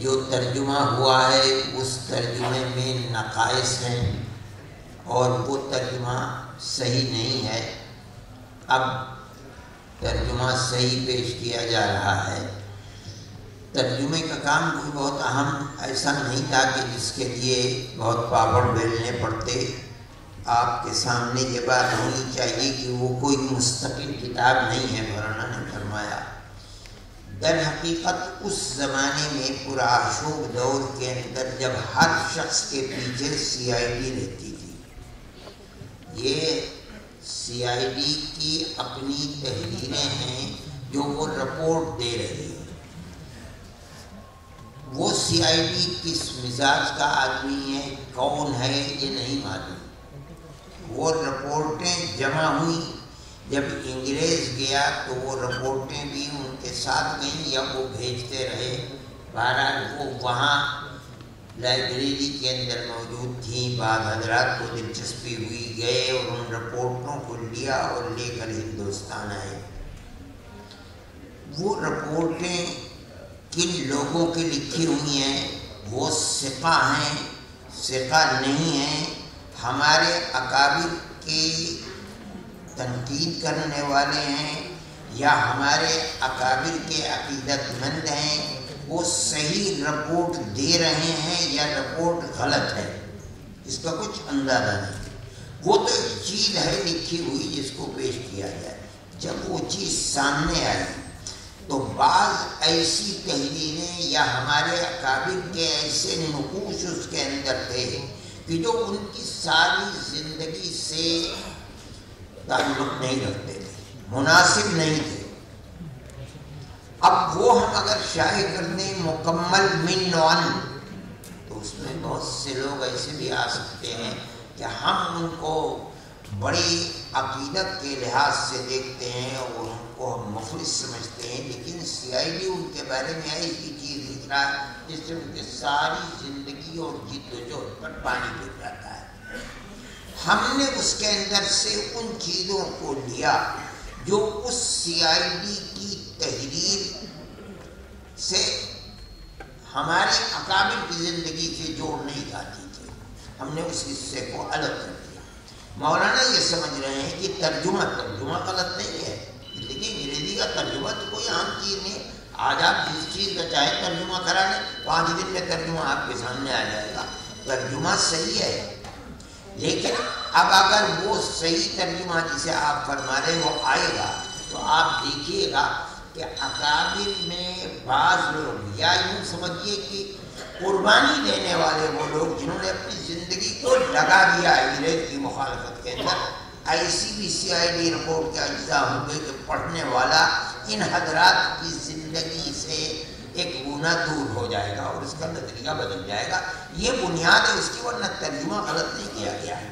جو ترجمہ ہوا ہے اس ترجمے میں نقائص ہیں اور وہ ترجمہ صحیح نہیں ہے. اب ترجمہ صحیح پیش کیا جا رہا ہے. ترجمے کا کام کوئی بہت اہم ایسا نہیں تھا کہ جس کے لیے بہت پاپڑ بیلنے پڑتے. آپ کے سامنے یہ بات ہونی چاہیے کہ وہ کوئی مستقل کتاب نہیں ہے. مولانا نے فرمایا در حقیقت اس زمانے میں پرآشوب دور کے اندر جب ہر شخص کے پیچھے سی آئی ڈی رہتی تھی، یہ سی آئی ڈی کی اپنی تحریریں ہیں جو وہ رپورٹ دے رہی ہے. وہ سی آئی ڈی کس مزاج کا آدمی ہے، کون ہے، یہ نہیں معلوم. وہ رپورٹیں جمع ہوئی. جب انگریز گیا تو وہ رپورٹیں بھی ان کے ساتھ گئیں یا وہ بھیجتے رہے. بہرحال وہ وہاں لائبریری کے اندر موجود تھیں. بعض حضرات کو دلچسپی ہوئی، گئے اور ان رپورٹوں کو لیا اور لے کر ہندوستان آئے. وہ رپورٹیں کن لوگوں کی لکھی ہوئی ہیں، وہ ثقہ ہیں، ثقہ نہیں ہیں، ہمارے اکابر کی تنقید کرنے والے ہیں یا ہمارے اکابر کے عقیدت مند ہیں، وہ صحیح رپورٹ دے رہے ہیں یا رپورٹ غلط ہے، اس کا کچھ اندازہ نہیں. وہ تو ایک چیز ہے لکھی ہوئی جس کو پیش کیا جائے. جب وہ چیز سامنے آئی تو بعض ایسی تحریریں یا ہمارے اکابر کے ایسے نقوش اس کے اندر تھے کہ جو ان کی ساری زندگی سے تعلق نہیں رکھتے تھے، مناسب نہیں تھے. اب وہ ہم اگر شائع کر دیں مکمل من وان تو اس میں بہت سے لوگ ایسے بھی آ سکتے ہیں کہ ہم ان کو بڑی عقیدت کے لحاظ سے دیکھتے ہیں اور ان کو ہم مخلص سمجھتے ہیں، لیکن سی آئی ڈی ان کے بارے میں ایسی چیز لکھ رہا ہے جس سے ان کی ساری زندگی اور جد و جہد پر پانی گر جاتا ہے. ہم نے اس کے اندر سے ان چیزوں کو لیا جو اس سی آئی ڈی کی تحریر سے ہمارے اکابر کی زندگی سے جوڑ نہیں جاتی تھی. ہم نے اس حصے کو الگ کر دیا. مولانا یہ سمجھ رہے ہیں کہ ترجمہ غلط نہیں ہے، لیکن انگریزی کا ترجمہ تو کوئی عام چیز نہیں. آج آپ جس چیز کا چاہے ترجمہ کرا لیں، 5 دن میں ترجمہ آپ کے سامنے آ جائے گا. ترجمہ صحیح ہے، لیکن اب اگر وہ صحیح ترجمہ جسے آپ فرما رہے ہیں وہ آئے گا تو آپ دیکھیے گا کہ اکابر میں بعض لوگ، یا یوں سمجھیے کہ قربانی دینے والے وہ لوگ جنہوں نے اپنی زندگی کو لگا دیا انگریز کی مخالفت کے اندر، ایسی بھی سی آئی ڈی رپورٹ کے اجزاء ہوں گے کہ پڑھنے والا ان حضرات کی زندگی سے ایک گناہ دور ہو جائے گا اور اس کا نظریہ بدل جائے گا. یہ بنیاد ہے اس کی، ورنہ ترجمہ غلط نہیں کیا گیا ہے.